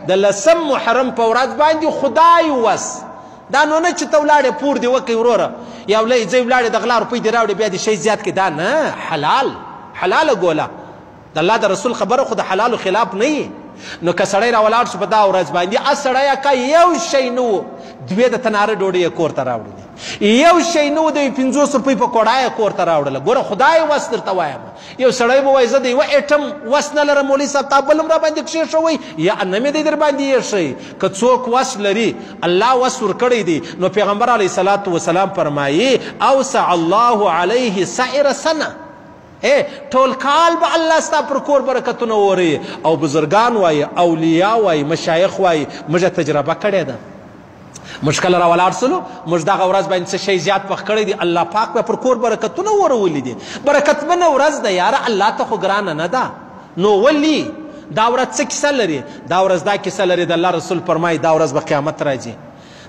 د 10 محرم په ورځ باندې خدای وس دا نو نه چې ته ولاړې پور دې وکړې وروره یا ځای ولاړې د غلا روپۍ دې راوړې بیا دې شی زیات کړي دا نه حلاله ګوله د الله د رسول خبره خو د حلالو خلاف نه وي نو که سړی راولاړ شو په دا ورځ باندې سړی که یو شی نه و 2 د تناره ډوډۍ یې کور ته راوړلې یو شی نه و د 50 روپۍ په کوړه یې کور ته راوړله ګوره خدای وس درته وایم یو سړی به وایي زه د یوه ایټم وس نه لرم مولوي صاحب تا بل هم راباندې کښېښوئ یا نه مې دی در باندې ایښی که څوک وس لري الله وس ورکړی دی نو پیغمبر علیه الصلاة والسلام فرمایي اوسع الله علیه سائر سنه ټول کال به الله ستا پر کور برکتونه ووري او بزرګان وایي اولیاء وایي مشایخ وایي موږ تجربه کړې ده موږ کله راولاړ سلو موږ دغه ورځ باندې څه شی زیات پخ کړی دی الله پاک به پر کور برکتونه ورولي دي برکتمنه ورځ ده یاره الله ته خو ګرانه نه ده نو ولي دا ورځ څه کیسه لري دا ورځ دا کیسه لري د الله رسول فرمایي دا ورځ به قیامت راځي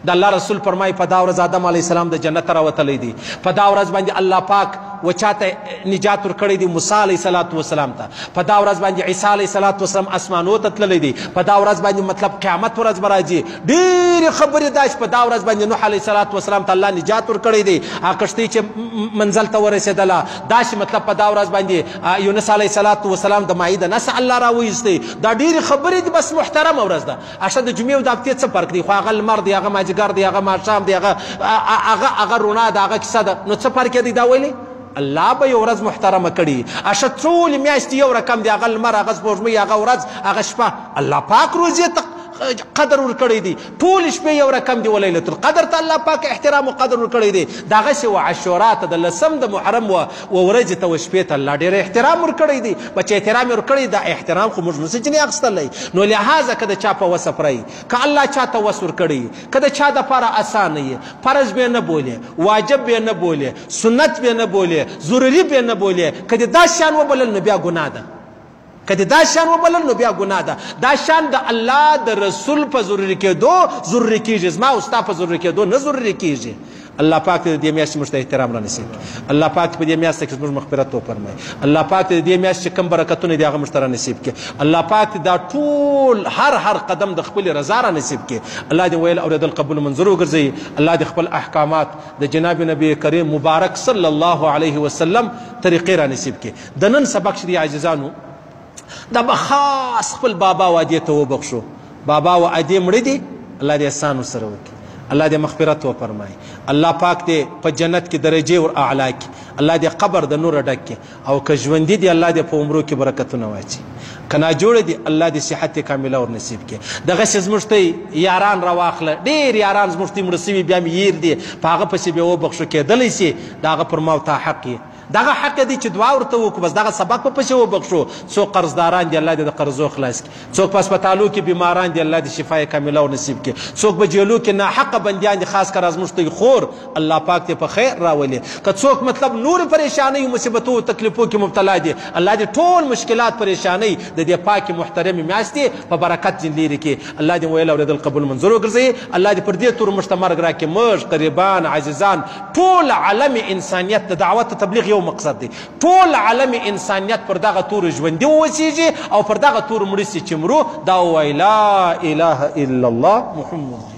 د الله رسول فرمایي په دا ورځ آدم علیه السلام د جنت راوتلی دی په دا ورځ باندې الله پاک و چاته نجات ورکړی دی موسی علیه الصلاة والسلام ته په دا ورځ باندې عیسی علیه الصلاة والسلام اسمانو ته تللی دی په دا ورځ باندې مطلب قیامت ورځ به راځي ډېرې خبرې دا چې په دا ورځ باندې نوح علیه الصلاة والسلام ته الله نجات ورکړی دی هغه کښتۍ چې منزل ته ورسېدله داسې مطلب په دا ورځ باندې یونس علیه الصلاة والسلام د مایې د نس الله راویستی دا ډېرې خبرې دي بس محترمه ورځ ده اشه د جمعې او د هفتې څه فرق دی خو هغه لمر دی هغه ماجګر دی هغه ماښام دی هغه رڼا ده هغه کیسه ده نو څه فرق دی دا ویلي الله به یو ورځ محترمه کړي اشه ټولې میاشتې یو رقم دی هغه لمر هغه سپوږمۍ هغه ورځ هغه شپه الله پاک روزې ته قدر ورکړی دی ټول شپې یو رقم دی ولیلة القدر ته الله پاک احترام او قدر ورکړی دی دغسې و عاشورا ته د 10 د محرم و ورځې ته و شپې ته الله ډېر احترام ورکړی دی بچ احترام یې ورکړی دا احترام خو موږ نسو ځینې اخیستلی نو لهذا که د چا په وسه پرئ که الله چا ته وس ورکړی که د چا دپاره اسانه یې فرض به نه بولې واجب به نه بولې سنت به نه بولې ضروري به نه بولې که د دا شان وبلل نو بیا ګناه ده که د دا شان وبلل نو بیا ګناه ده دا شان د الله د رسول په ضروري کېدو ضروري کېږي زما او ستا په ضروري کېدو نه ضروري کېږي الله پاک د دې میاشتې موږ ته احترام را نصیب کړي الله پاک په دې میاشت کې زموږ مغفرت وفرمایي الله پاک د دې میاشت چې کوم برکتونه دي هغه موږ ته را نصیب کړي الله پاک دا ټول هر قدم د خپلې رضا را نصیب کړي الله دې ویل اورېدل قبول منظور وګرځوي الله دې خپل احکامات د جناب نبی کریم مبارک صلی الله علیه وسلم طریقې را نصیب کړي د نن سبق چې دی عزیزانو دا به خاص خپل بابا و ادې ته وبخښو بابا و ادې مړه دي الله دې احسان ورسره وکړي الله دې مغفرت وفرمایي الله پاک دې په جنت کې درجې ور اعلی کړي الله دې قبر د نوره ډک کړي او که ژوندي دي الله دې په عمرو کې برکتونه واچي که ناجوړه دي الله دې صحت کامله ور نصیب کړي دغسې زموږ ته یاران راواخله ډېر یاران زموږ ته مړه سوي بیا مې هیر دي په هغه پسې بیا وبخښو کېدلی سي د هغه پر ما او تا حق یې دغه حق دی چې دعا ورته وکړو بس دغه سبق په پسې وبخښو څوک قرضداران دي الله دې د قرضو خلاص کړي څوک په هسپتالو کې بیماران دي الله دې شفای کامله ور نصیب کړي څوک په جیلو کې ناحقه بندیان دي خاص کر زموږ ته خور الله پاک دې په خیر راولي که څوک مطلب نور پریشانۍ مصیبتو تکلیفو کې مبتلا دي الله دې ټول مشکلات پریشانۍ د دې پاکې محترمې میاشتې په برکت ځین لرې کړي الله دې ویل اورېدل قبول منظور وګرځوي الله دې پر دې تور موږ ته مرګ راکړي موږ قریبان عزیزان ټول عالم انسانیت د دعوت تبلیغ یو مقصد دی ټول عالم انسانیت پر دغه تور ژوندي ووسیږي او پر دغه تور مړه سي چې مرو دا وایي لا اله الا الله محمد